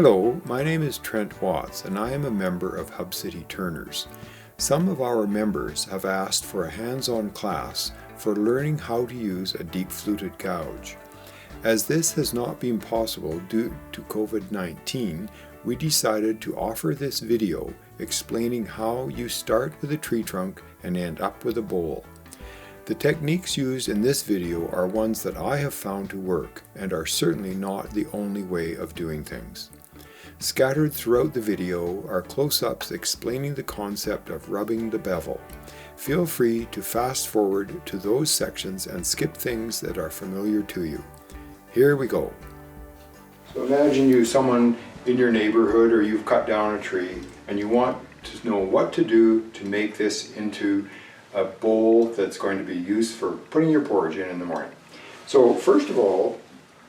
Hello, my name is Trent Watts and I am a member of Hub City Turners. Some of our members have asked for a hands-on class for learning how to use a deep fluted gouge. As this has not been possible due to COVID-19, we decided to offer this video explaining how you start with a tree trunk and end up with a bowl. The techniques used in this video are ones that I have found to work and are certainly not the only way of doing things. Scattered throughout the video are close-ups explaining the concept of rubbing the bevel. Feel free to fast forward to those sections and skip things that are familiar to you. Here we go. So imagine someone in your neighborhood, or you've cut down a tree and you want to know what to do to make this into a bowl that's going to be used for putting your porridge in the morning. So first of all,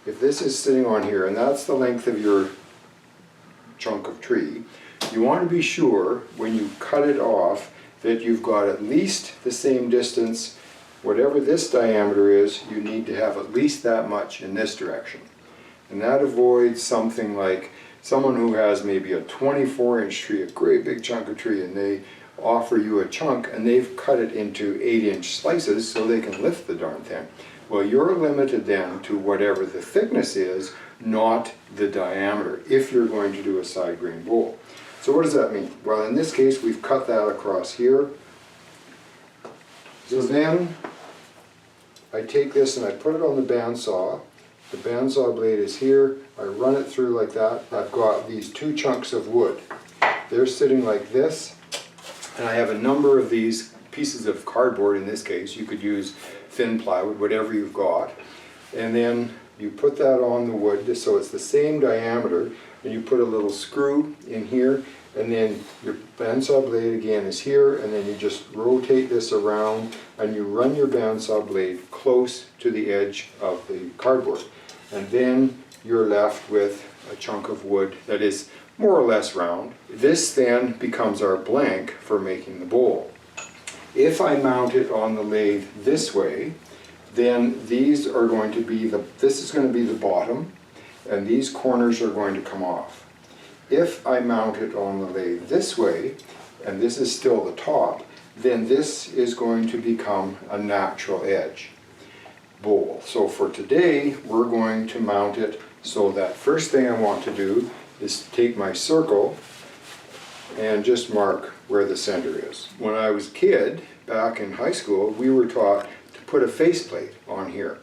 if this is sitting on here and that's the length of your chunk of tree, you want to be sure when you cut it off that you've got at least the same distance. Whatever this diameter is, you need to have at least that much in this direction. And that avoids something like someone who has maybe a 24-inch tree, a great big chunk of tree, and they offer you a chunk and they've cut it into 8-inch slices so they can lift the darn thing. Well, you're limited then to whatever the thickness is, not the diameter, if you're going to do a side grain bowl. So what does that mean? Well, in this case, we've cut that across here. So then I take this and I put it on the bandsaw. The bandsaw blade is here. I run it through like that. I've got these two chunks of wood. They're sitting like this, and I have a number of these pieces of cardboard. In this case, you could use thin plywood, whatever you've got, and then you put that on the wood so it's the same diameter, and you put a little screw in here, and then your bandsaw blade again is here, and then you just rotate this around and you run your bandsaw blade close to the edge of the cardboard, and then you're left with a chunk of wood that is more or less round. This then becomes our blank for making the bowl. If I mount it on the lathe this way, then these are going to be this is going to be the bottom, and these corners are going to come off. If I mount it on the lathe this way, and this is still the top, then this is going to become a natural edge bowl. So for today, we're going to mount it so that first thing I want to do is take my circle and just mark where the center is. When I was a kid, back in high school, we were taught to put a faceplate on here.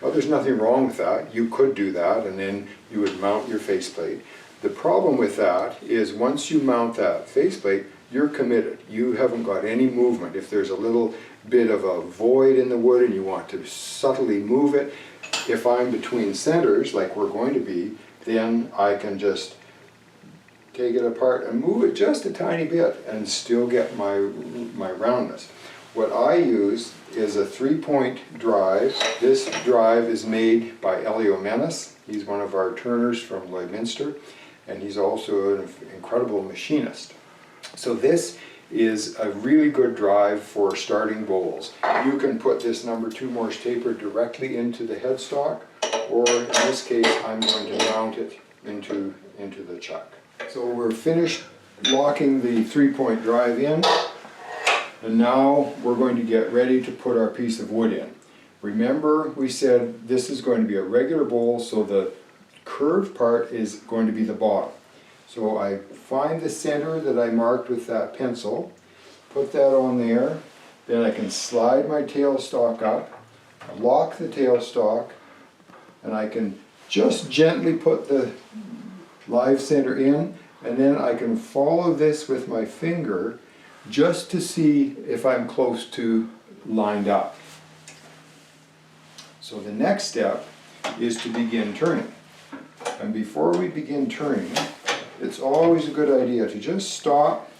Well, there's nothing wrong with that. You could do that, and then you would mount your faceplate. The problem with that is once you mount that faceplate, you're committed. You haven't got any movement. If there's a little bit of a void in the wood and you want to subtly move it, if I'm between centers, like we're going to be, then I can just take it apart and move it just a tiny bit and still get my roundness. What I use is a 3-point drive. This drive is made by Elio Menace. He's one of our turners from Lloydminster, and he's also an incredible machinist. So this is a really good drive for starting bowls. You can put this number 2 Morse taper directly into the headstock, or in this case I'm going to mount it into the chuck. So we're finished locking the 3-point drive in, and now we're going to get ready to put our piece of wood in. Remember, we said this is going to be a regular bowl, so the curved part is going to be the bottom. So I find the center that I marked with that pencil, put that on there, then I can slide my tailstock up, lock the tailstock, and I can just gently put the live center in, and then I can follow this with my finger just to see if I'm close to lined up. So the next step is to begin turning. And before we begin turning, it's always a good idea to just stop,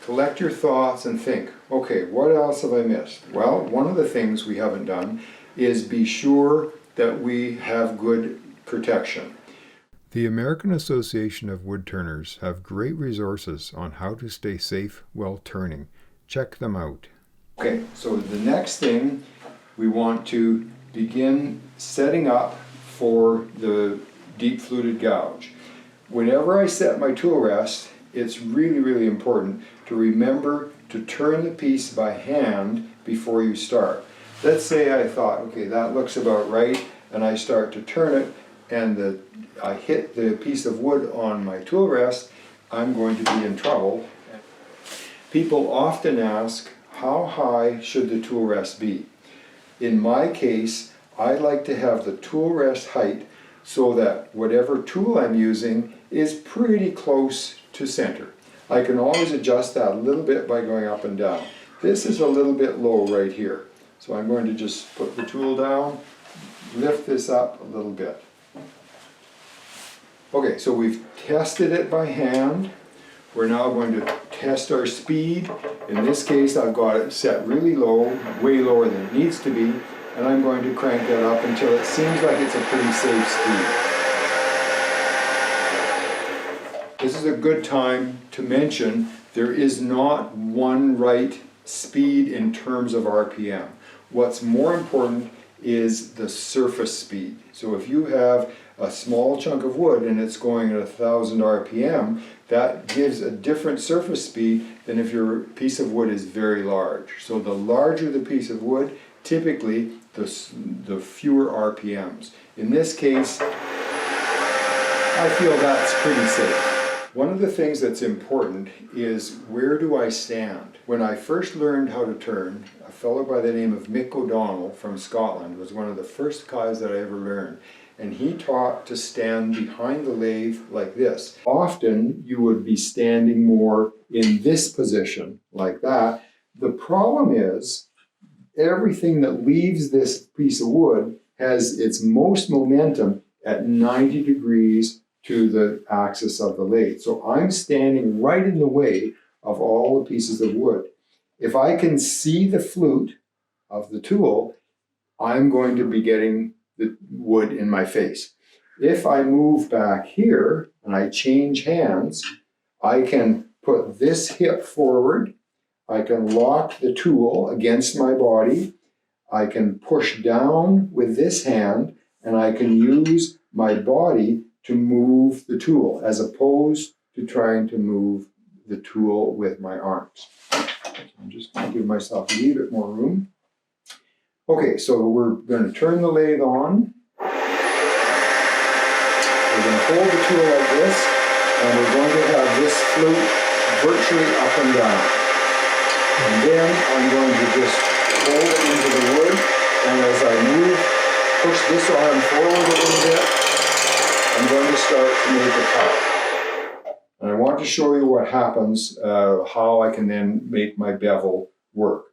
collect your thoughts, and think, okay, what else have I missed? Well, one of the things we haven't done is be sure that we have good protection. The American Association of Wood Turners have great resources on how to stay safe while turning. Check them out. Okay, so the next thing we want to begin setting up for the deep fluted gouge. Whenever I set my tool rest, it's really important to remember to turn the piece by hand before you start. Let's say I thought, okay, that looks about right, and I start to turn it, and I hit the piece of wood on my tool rest, I'm going to be in trouble. People often ask, how high should the tool rest be? In my case, I like to have the tool rest height so that whatever tool I'm using is pretty close to center. I can always adjust that a little bit by going up and down. This is a little bit low right here. So I'm going to just put the tool down, lift this up a little bit. Okay, so we've tested it by hand. We're now going to test our speed. In this case, I've got it set really low, way lower than it needs to be, and I'm going to crank that up until it seems like it's a pretty safe speed. This is a good time to mention there is not one right speed in terms of RPM. What's more important is the surface speed. So if you have a small chunk of wood and it's going at 1,000 RPM, that gives a different surface speed than if your piece of wood is very large. So the larger the piece of wood, typically the fewer RPMs. In this case, I feel that's pretty safe. One of the things that's important is, where do I stand? When I first learned how to turn, a fellow by the name of Mick O'Donnell from Scotland was one of the first guys that I ever learned. And he taught to stand behind the lathe like this. Often you would be standing more in this position, like that. The problem is, everything that leaves this piece of wood has its most momentum at 90 degrees to the axis of the lathe. So I'm standing right in the way of all the pieces of wood. If I can see the flute of the tool, I'm going to be getting the wood in my face. If I move back here and I change hands, I can put this hip forward, I can lock the tool against my body, I can push down with this hand, and I can use my body to move the tool, as opposed to trying to move the tool with my arms. So I'm just going to give myself a little bit more room. Okay, so we're going to turn the lathe on. We're going to hold the tool like this, and we're going to have this flute virtually up and down. And then I'm going to just hold it into the wood, and as I move, push this arm forward a little bit, I'm going to start to make a cut. And I want to show you what happens, how I can then make my bevel work.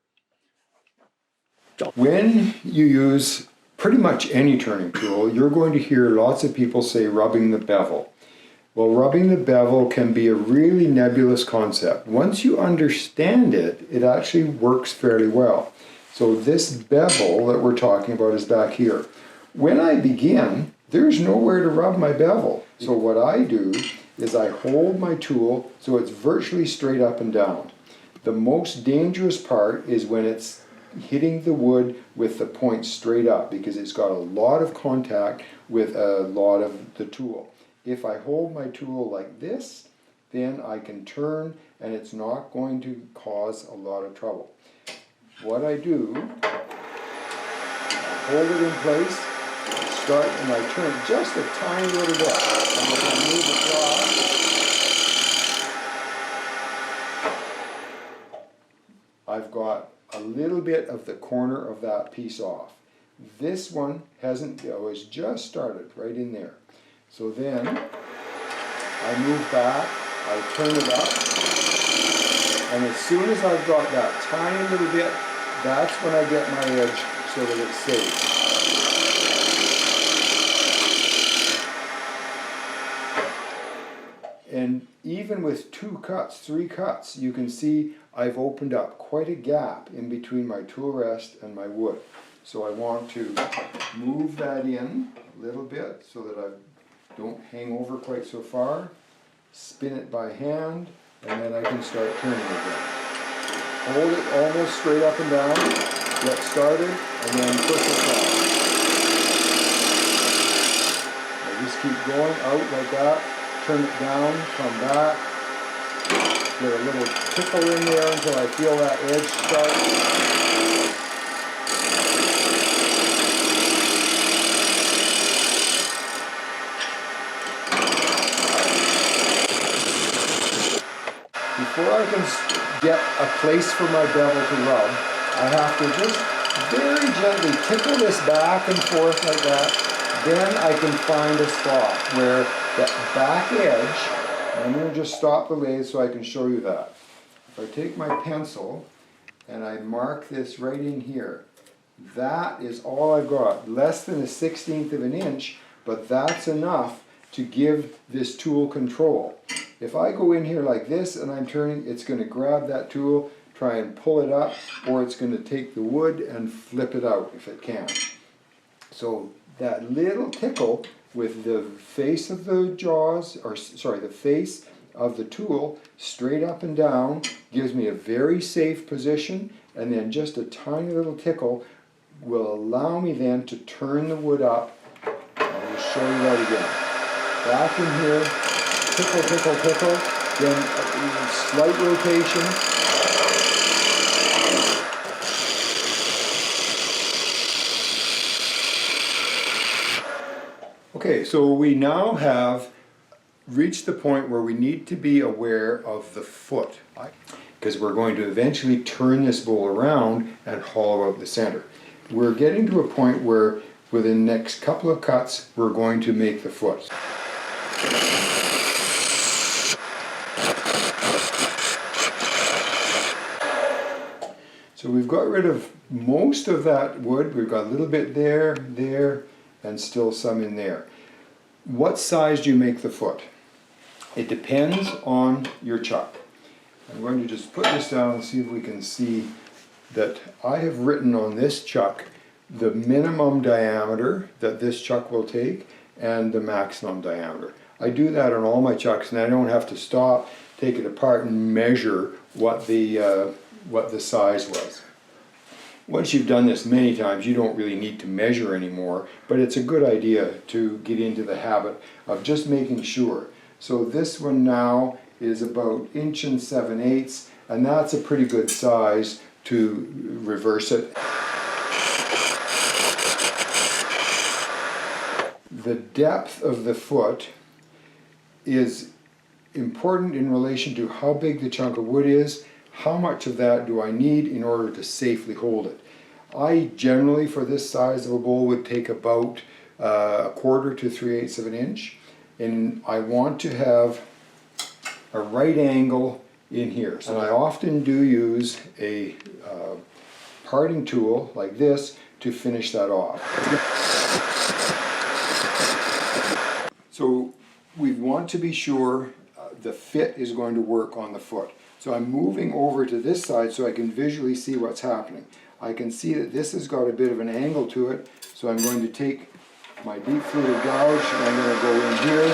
When you use pretty much any turning tool, you're going to hear lots of people say rubbing the bevel. Well, rubbing the bevel can be a really nebulous concept. Once you understand it, it actually works fairly well. So this bevel that we're talking about is back here. When I begin, there's nowhere to rub my bevel. So what I do is I hold my tool so it's virtually straight up and down. The most dangerous part is when it's hitting the wood with the point straight up, because it's got a lot of contact with a lot of the tool. If I hold my tool like this, then I can turn and it's not going to cause a lot of trouble. What I do, I hold it in place, start and I turn just a tiny little bit. And if I move across, I've got a little bit of the corner of that piece off. This one hasn't, it's just started right in there. So then I move back, I turn it up, and as soon as I've got that tiny little bit, that's when I get my edge so that it's safe. And even with 2 cuts, 3 cuts, you can see I've opened up quite a gap in between my tool rest and my wood. So I want to move that in a little bit so that I don't hang over quite so far. Spin it by hand, and then I can start turning again. Hold it almost straight up and down, get started, and then push across. I just keep going out like that, turn it down, come back, get a little tickle in there until I feel that edge start. Before I can get a place for my bevel to rub, I have to just very gently tickle this back and forth like that. Then I can find a spot where that back edge, I'm going to just stop the lathe so I can show you that. If I take my pencil and I mark this right in here, that is all I've got. Less than 1/16 of an inch, but that's enough to give this tool control. If I go in here like this and I'm turning, it's going to grab that tool, try and pull it up, or it's going to take the wood and flip it out if it can. So that little tickle with the face of the jaws, or sorry, the face of the tool straight up and down gives me a very safe position, and then just a tiny little tickle will allow me then to turn the wood up. I'll just show you that again. Back in here, tickle, tickle, tickle, then a slight rotation. Okay, so we now have reached the point where we need to be aware of the foot, because we're going to eventually turn this bowl around and hollow out the center. We're getting to a point where within the next couple of cuts we're going to make the foot. So we've got rid of most of that wood. We've got a little bit there, there, and still some in there. What size do you make the foot? It depends on your chuck. I'm going to just put this down and see if we can see that I have written on this chuck the minimum diameter that this chuck will take and the maximum diameter. I do that on all my chucks, and I don't have to stop, take it apart, and measure what the size was. Once you've done this many times, you don't really need to measure anymore, but it's a good idea to get into the habit of just making sure. So this one now is about 1 7/8 inches, and that's a pretty good size to reverse it. The depth of the foot is important in relation to how big the chunk of wood is. How much of that do I need in order to safely hold it? I generally, for this size of a bowl, would take about 1/4 to 3/8 of an inch, and I want to have a right angle in here. So I often do use a parting tool like this to finish that off. So we want to be sure the fit is going to work on the foot. So I'm moving over to this side so I can visually see what's happening. I can see that this has got a bit of an angle to it, so I'm going to take my deep fluted gouge and I'm going to go in here.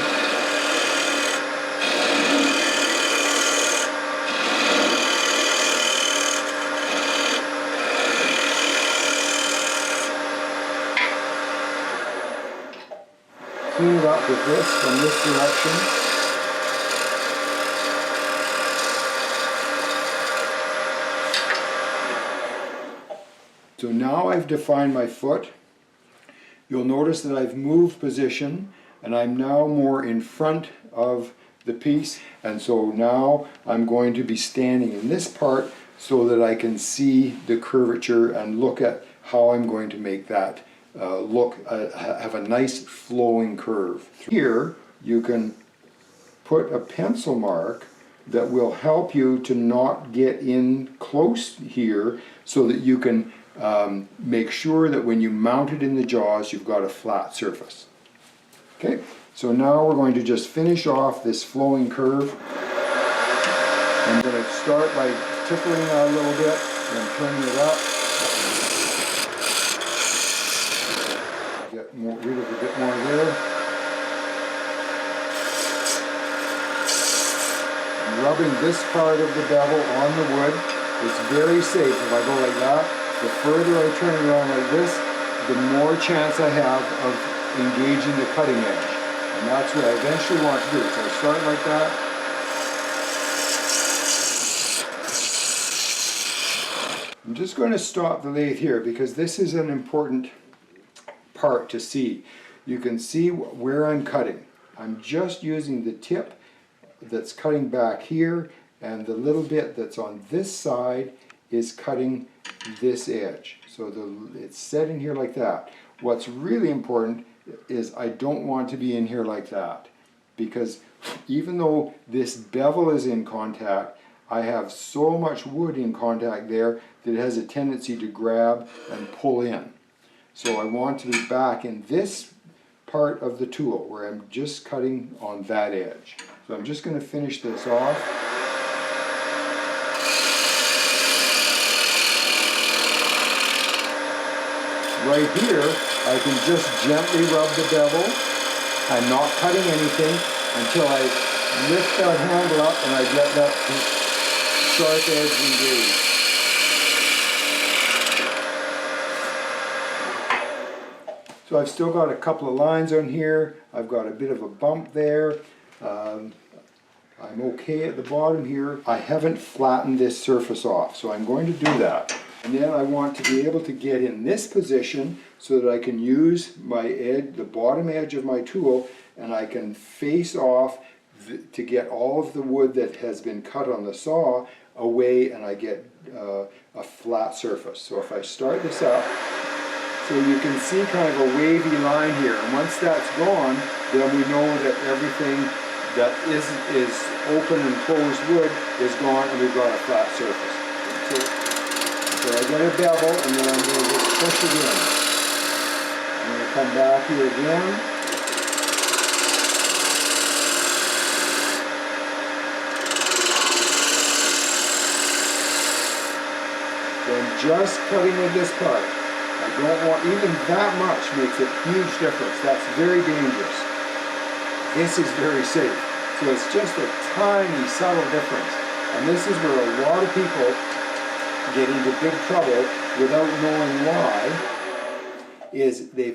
Clean it up with this from this direction. So now I've defined my foot. You'll notice that I've moved position and I'm now more in front of the piece, and so now I'm going to be standing in this part so that I can see the curvature and look at how I'm going to make that have a nice flowing curve. Here you can put a pencil mark that will help you to not get in close here so that you can make sure that when you mount it in the jaws you've got a flat surface. Okay, so now we're going to just finish off this flowing curve. I'm going to start by tickling that a little bit and turning it up. Get rid of a bit more there. I'm rubbing this part of the bevel on the wood. It's very safe. If I go like that, the further I turn it around like this, the more chance I have of engaging the cutting edge. And that's what I eventually want to do. So I start like that. I'm just going to stop the lathe here because this is an important part to see. You can see where I'm cutting. I'm just using the tip that's cutting back here, and the little bit that's on this side is cutting this edge. So it's set in here like that. What's really important is I don't want to be in here like that, because even though this bevel is in contact, I have so much wood in contact there that it has a tendency to grab and pull in. So I want to be back in this part of the tool where I'm just cutting on that edge. So I'm just going to finish this off. Right here, I can just gently rub the bevel. I'm not cutting anything until I lift that handle up and I get that sharp edge engaged. So I've still got a couple of lines on here. I've got a bit of a bump there. I'm okay at the bottom here. I haven't flattened this surface off, so I'm going to do that. And then I want to be able to get in this position so that I can use my edge, the bottom edge of my tool, and I can face off to get all of the wood that has been cut on the saw away, and I get a flat surface. So if I start this up, so you can see kind of a wavy line here, and once that's gone, then we know that everything that is open and closed wood is gone, and we've got a flat surface. So I get a bevel, and then I'm going to just push it in. I'm going to come back here again. So I'm just cutting with this part. I don't want, even that much makes a huge difference. That's very dangerous. This is very safe. So it's just a tiny, subtle difference. And this is where a lot of people get into big trouble without knowing why, is they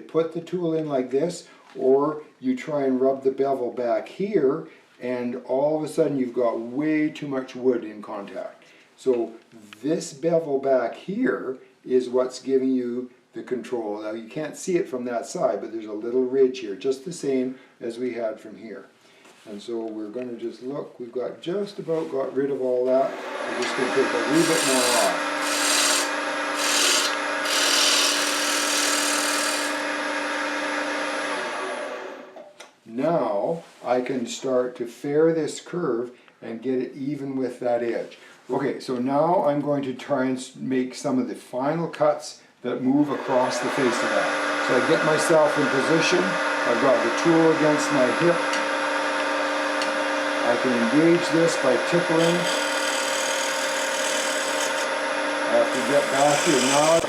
put the tool in like this, or you try and rub the bevel back here, and all of a sudden you've got way too much wood in contact. So this bevel back here is what's giving you the control. Now you can't see it from that side, but there's a little ridge here, just the same as we had from here. And so we're going to just look, we've got just about got rid of all that. We're just going to take a wee bit more off. Now I can start to fair this curve and get it even with that edge. Okay, so now I'm going to try and make some of the final cuts that move across the face of that. So I get myself in position, I've got the tool against my hip, I can engage this by tickling. I have to get back here now.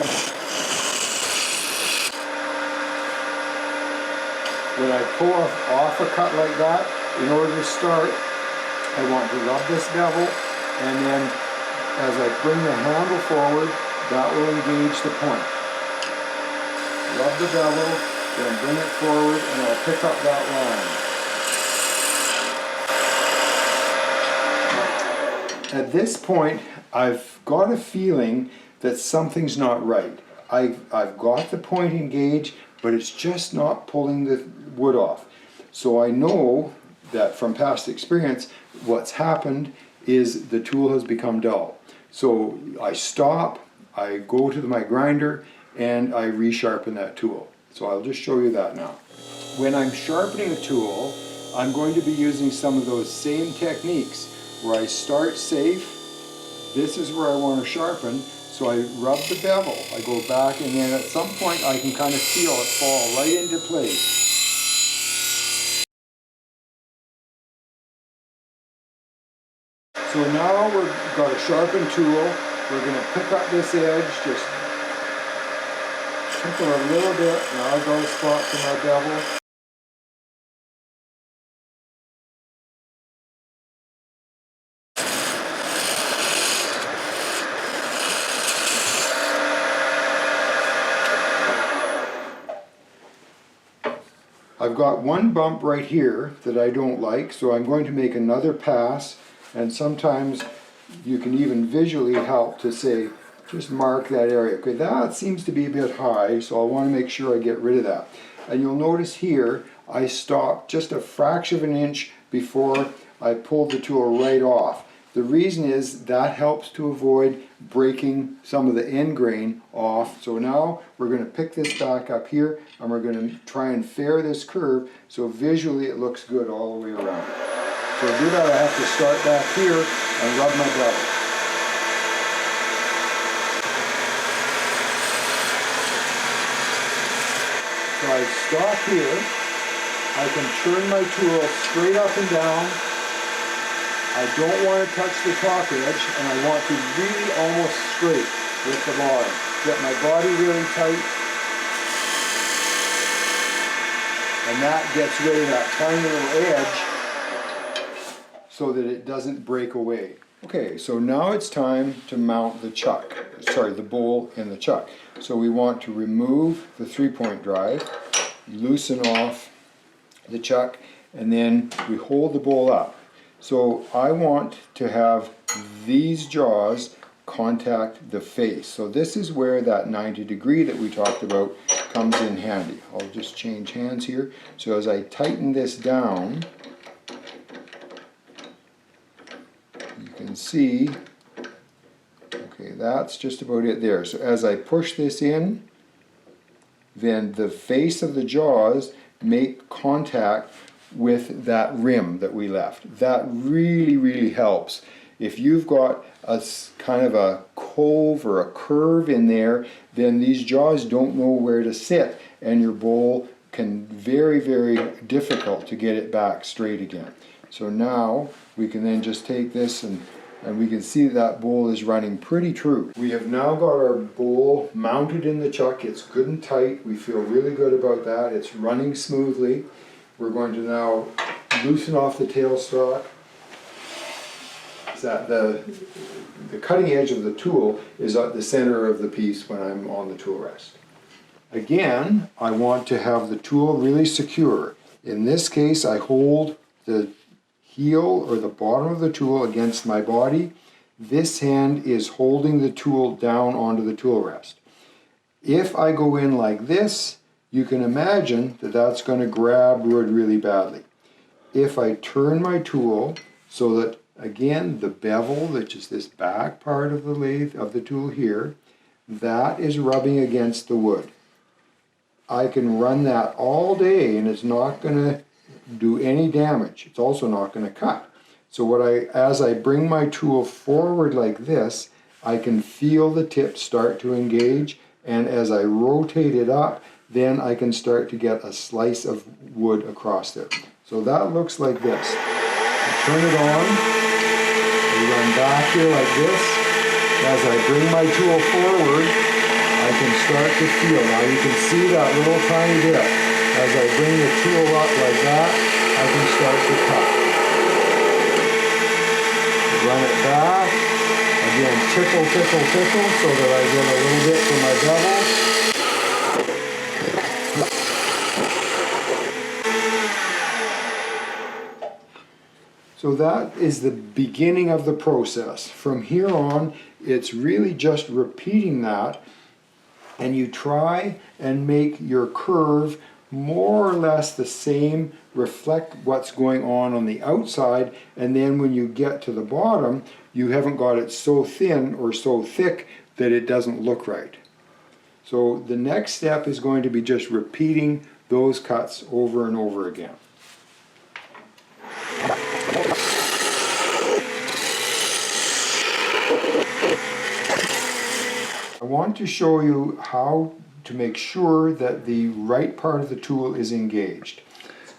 When I pull off a cut like that, in order to start, I want to rub this bevel, and then as I bring the handle forward, that will engage the point. Rub the bevel, then bring it forward, and I'll pick up that line. At this point, I've got a feeling that something's not right. I've got the point engaged, but it's just not pulling the wood off. So I know that from past experience, what's happened is the tool has become dull. So I stop, I go to my grinder, and I resharpen that tool. So I'll just show you that now. When I'm sharpening a tool, I'm going to be using some of those same techniques where I start safe. This is where I want to sharpen, so I rub the bevel. I go back, and then at some point I can kind of feel it fall right into place. So now we've got a sharpened tool. We're going to pick up this edge, just tickle a little bit. Now I've got a spot for my bevel. I've got one bump right here that I don't like, so I'm going to make another pass, and sometimes you can even visually help to say, just mark that area. Okay, that seems to be a bit high, so I want to make sure I get rid of that. And you'll notice here, I stopped just a fraction of an inch before I pulled the tool right off. The reason is that helps to avoid breaking some of the end grain off. So now we're going to pick this back up here, and we're going to try and fair this curve so visually it looks good all the way around. So to do that, I have to start back here and rub my bevel. So I stop here, I can turn my tool straight up and down. I don't want to touch the top edge, and I want to really almost straight with the bottom. Get my body really tight, and that gets rid of that tiny little edge so that it doesn't break away. Okay, so now it's time to mount the chuck, the bowl in the chuck. So we want to remove the 3-point drive, loosen off the chuck, and then we hold the bowl up. So I want to have these jaws contact the face. So this is where that 90-degree that we talked about comes in handy. I'll just change hands here. So as I tighten this down, you can see, okay, that's just about it there. So as I push this in, then the face of the jaws make contact with that rim that we left. That really, really helps. If you've got a kind of a cove or a curve in there, then these jaws don't know where to sit, and your bowl can very, very difficult to get it back straight again. So now we can then just take this and we can see that bowl is running pretty true. We have now got our bowl mounted in the chuck. It's good and tight. We feel really good about that. It's running smoothly. We're going to now loosen off the tailstock. So that the cutting edge of the tool is at the center of the piece when I'm on the tool rest. Again, I want to have the tool really secure. In this case, I hold the heel or the bottom of the tool against my body. This hand is holding the tool down onto the tool rest. If I go in like this, you can imagine that that's going to grab wood really badly. If I turn my tool so that, again, the bevel, which is this back part of the lathe of the tool here, that is rubbing against the wood. I can run that all day and it's not going to do any damage. It's also not going to cut. So as I bring my tool forward like this, I can feel the tip start to engage, and as I rotate it up, then I can start to get a slice of wood across there. So that looks like this. I turn it on, I run back here like this. As I bring my tool forward, I can start to feel. Now you can see that little tiny bit. As I bring the tool up like that, I can start to cut. Run it back. Again, tickle, tickle, tickle, so that I get a little bit from my bevel. So that is the beginning of the process. From here on, it's really just repeating that, and you try and make your curve more or less the same, reflect what's going on the outside, and then when you get to the bottom, you haven't got it so thin or so thick that it doesn't look right. So the next step is going to be just repeating those cuts over and over again. I want to show you how to make sure that the right part of the tool is engaged. It's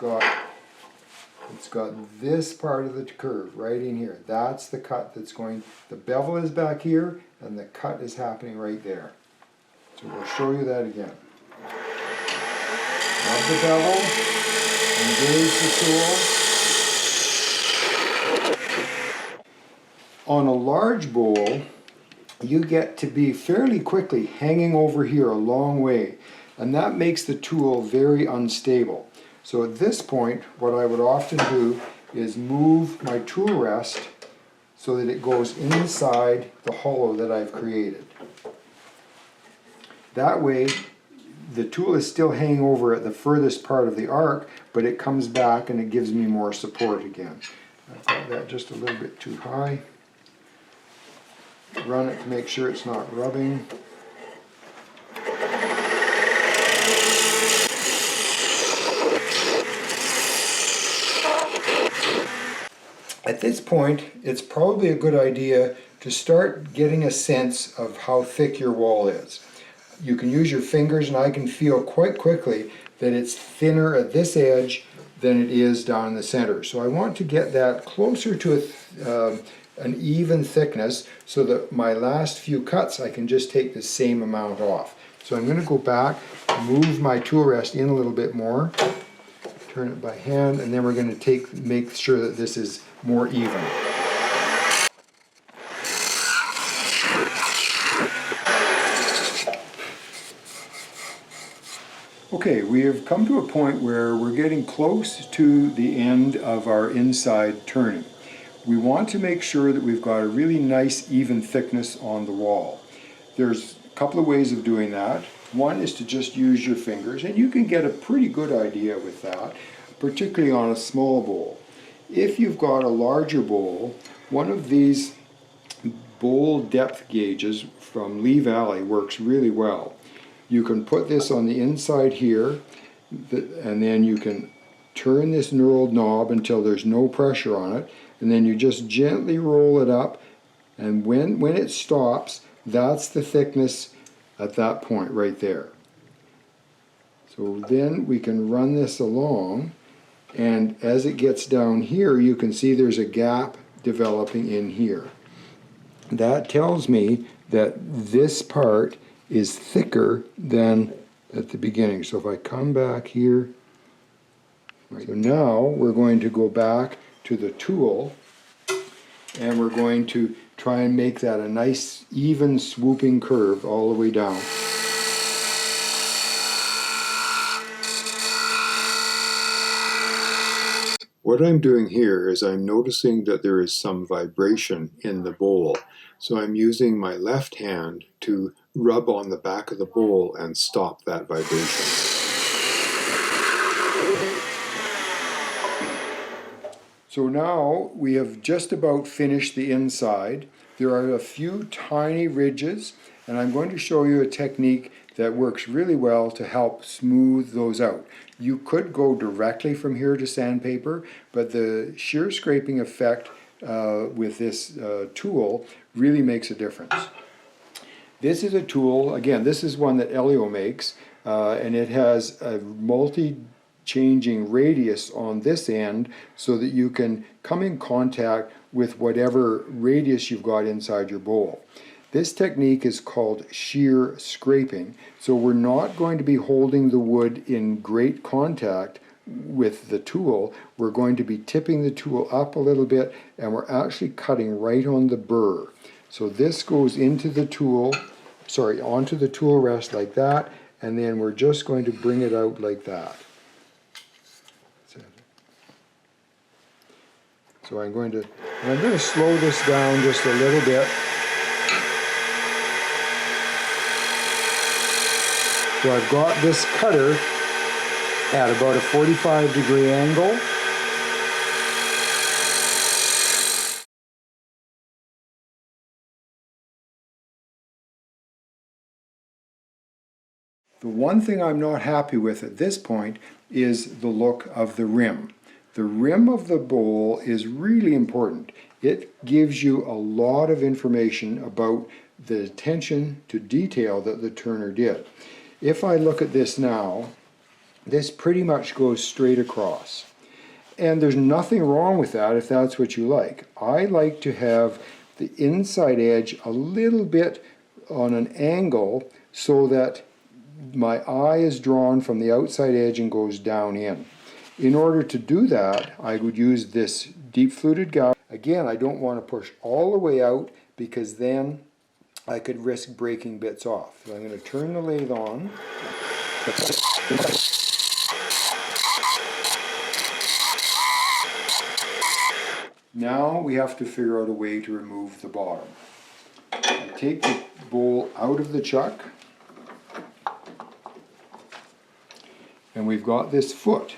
got this part of the curve right in here. That's the cut that's going, the bevel is back here and the cut is happening right there. So we'll show you that again. Rub the bevel, engage the tool. On a large bowl, you get to be fairly quickly hanging over here a long way, and that makes the tool very unstable. So at this point, what I would often do is move my tool rest so that it goes inside the hollow that I've created. That way, the tool is still hanging over at the furthest part of the arc, but it comes back and it gives me more support again. I've got that just a little bit too high. Run it to make sure it's not rubbing. At this point, it's probably a good idea to start getting a sense of how thick your wall is. You can use your fingers, and I can feel quite quickly that it's thinner at this edge than it is down in the center. So I want to get that closer to an even thickness so that my last few cuts I can just take the same amount off. So I'm going to go back, move my tool rest in a little bit more, turn it by hand, and then we're going to make sure that this is more even. Okay, we have come to a point where we're getting close to the end of our inside turning. We want to make sure that we've got a really nice even thickness on the wall. There's a couple of ways of doing that. One is to just use your fingers, and you can get a pretty good idea with that, particularly on a small bowl. If you've got a larger bowl, one of these bowl depth gauges from Lee Valley works really well. You can put this on the inside here, and then you can turn this knurled knob until there's no pressure on it, and then you just gently roll it up, and when it stops, that's the thickness at that point right there. So then we can run this along, and as it gets down here, you can see there's a gap developing in here. That tells me that this part is thicker than at the beginning. So if I come back here, so now we're going to go back to the tool, and we're going to try and make that a nice even swooping curve all the way down. What I'm doing here is I'm noticing that there is some vibration in the bowl. So I'm using my left hand to rub on the back of the bowl and stop that vibration. So now we have just about finished the inside. There are a few tiny ridges, and I'm going to show you a technique that works really well to help smooth those out. You could go directly from here to sandpaper, but the shear scraping effect with this tool really makes a difference. This is a tool, again, this is one that Elio makes, and it has a multi-changing radius on this end so that you can come in contact with whatever radius you've got inside your bowl. This technique is called shear scraping, so we're not going to be holding the wood in great contact with the tool. We're going to be tipping the tool up a little bit, and we're actually cutting right on the burr. So this goes into the tool, onto the tool rest like that, and then we're just going to bring it out like that. So I'm going to slow this down just a little bit. So I've got this cutter at about a 45-degree angle. The one thing I'm not happy with at this point is the look of the rim. The rim of the bowl is really important. It gives you a lot of information about the attention to detail that the turner did. If I look at this now, this pretty much goes straight across. And there's nothing wrong with that if that's what you like. I like to have the inside edge a little bit on an angle so that my eye is drawn from the outside edge and goes down in. In order to do that, I would use this deep fluted gouge. Again, I don't want to push all the way out because then I could risk breaking bits off. So I'm going to turn the lathe on. Now we have to figure out a way to remove the bottom. I take the bowl out of the chuck, and we've got this foot.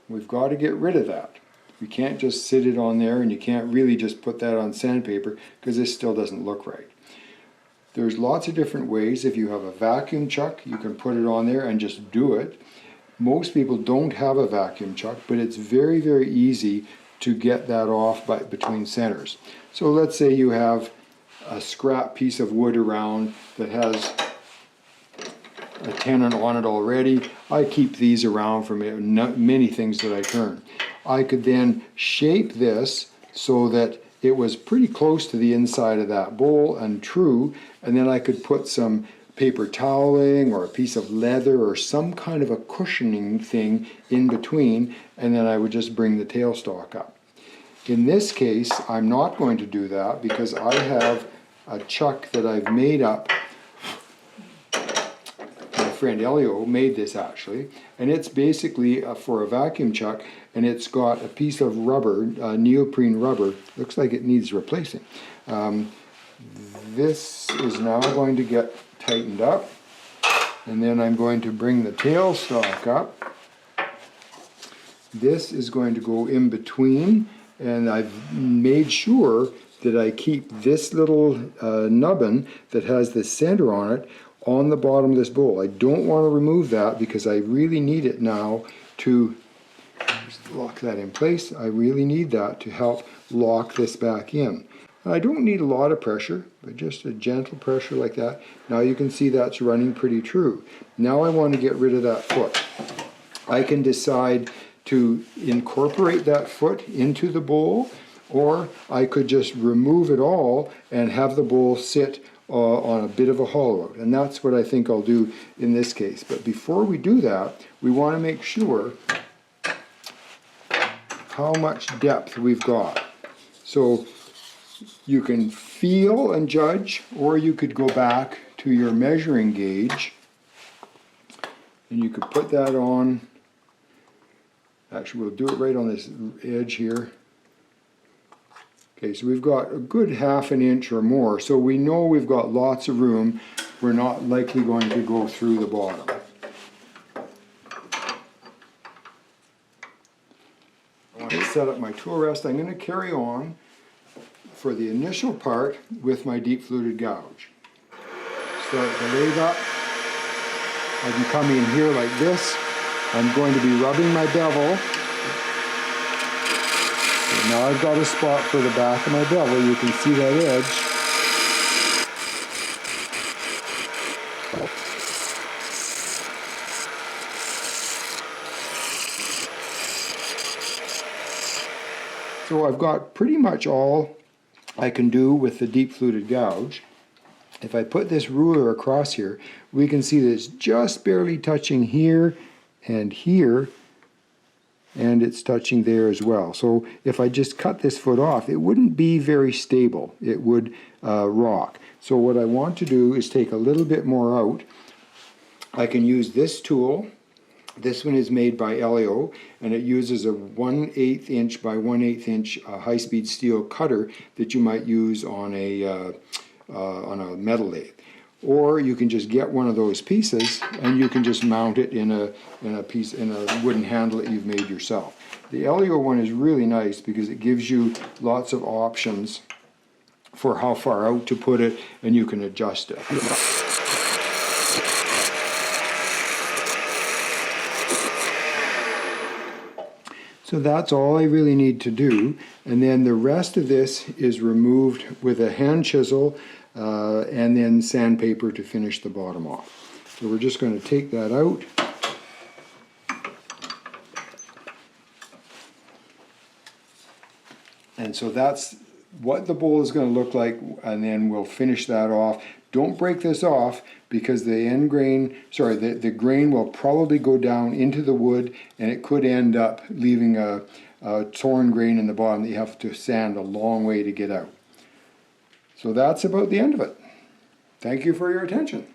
We've got to get rid of that. We can't just sit it on there, and you can't really just put that on sandpaper because this still doesn't look right. There's lots of different ways. If you have a vacuum chuck, you can put it on there and just do it. Most people don't have a vacuum chuck, but it's very, very easy to get that off between centers. So let's say you have a scrap piece of wood around that has a tenon on it already. I keep these around for many things that I turn. I could then shape this so that it was pretty close to the inside of that bowl and true, and then I could put some paper toweling or a piece of leather or some kind of a cushioning thing in between, and then I would just bring the tailstock up. In this case, I'm not going to do that because I have a chuck that I've made up. My friend Elio made this actually, and it's basically for a vacuum chuck, and it's got a piece of rubber, neoprene rubber. Looks like it needs replacing. This is now going to get tightened up, and then I'm going to bring the tailstock up. This is going to go in between, and I've made sure that I keep this little nubbin that has the center on it on the bottom of this bowl. I don't want to remove that because I really need it now to just lock that in place. I really need that to help lock this back in. I don't need a lot of pressure, but just a gentle pressure like that. Now you can see that's running pretty true. Now I want to get rid of that foot. I can decide to incorporate that foot into the bowl, or I could just remove it all and have the bowl sit on a bit of a hollow out. And that's what I think I'll do in this case. But before we do that, we want to make sure how much depth we've got. So you can feel and judge, or you could go back to your measuring gauge and you could put that on. Actually, we'll do it right on this edge here. Okay, so we've got a good ½ an inch or more, so we know we've got lots of room. We're not likely going to go through the bottom. I want to set up my tool rest. I'm going to carry on for the initial part with my deep fluted gouge. Start the lathe up. I can come in here like this. I'm going to be rubbing my bevel. And now I've got a spot for the back of my bevel. You can see that edge. So I've got pretty much all I can do with the deep fluted gouge. If I put this ruler across here, we can see that it's just barely touching here and here, and it's touching there as well. So if I just cut this foot off, it wouldn't be very stable. It would rock. So what I want to do is take a little bit more out. I can use this tool. This one is made by Elio, and it uses a 1/8 inch by 1/8 inch high-speed steel cutter that you might use on a metal lathe. Or you can just get one of those pieces and you can just mount it in a wooden handle that you've made yourself. The Elio one is really nice because it gives you lots of options for how far out to put it, and you can adjust it. So that's all I really need to do, and then the rest of this is removed with a hand chisel and then sandpaper to finish the bottom off. So we're just going to take that out. And so that's what the bowl is going to look like, and then we'll finish that off. Don't break this off because the grain will probably go down into the wood, and it could end up leaving a torn grain in the bottom that you have to sand a long way to get out. So that's about the end of it. Thank you for your attention.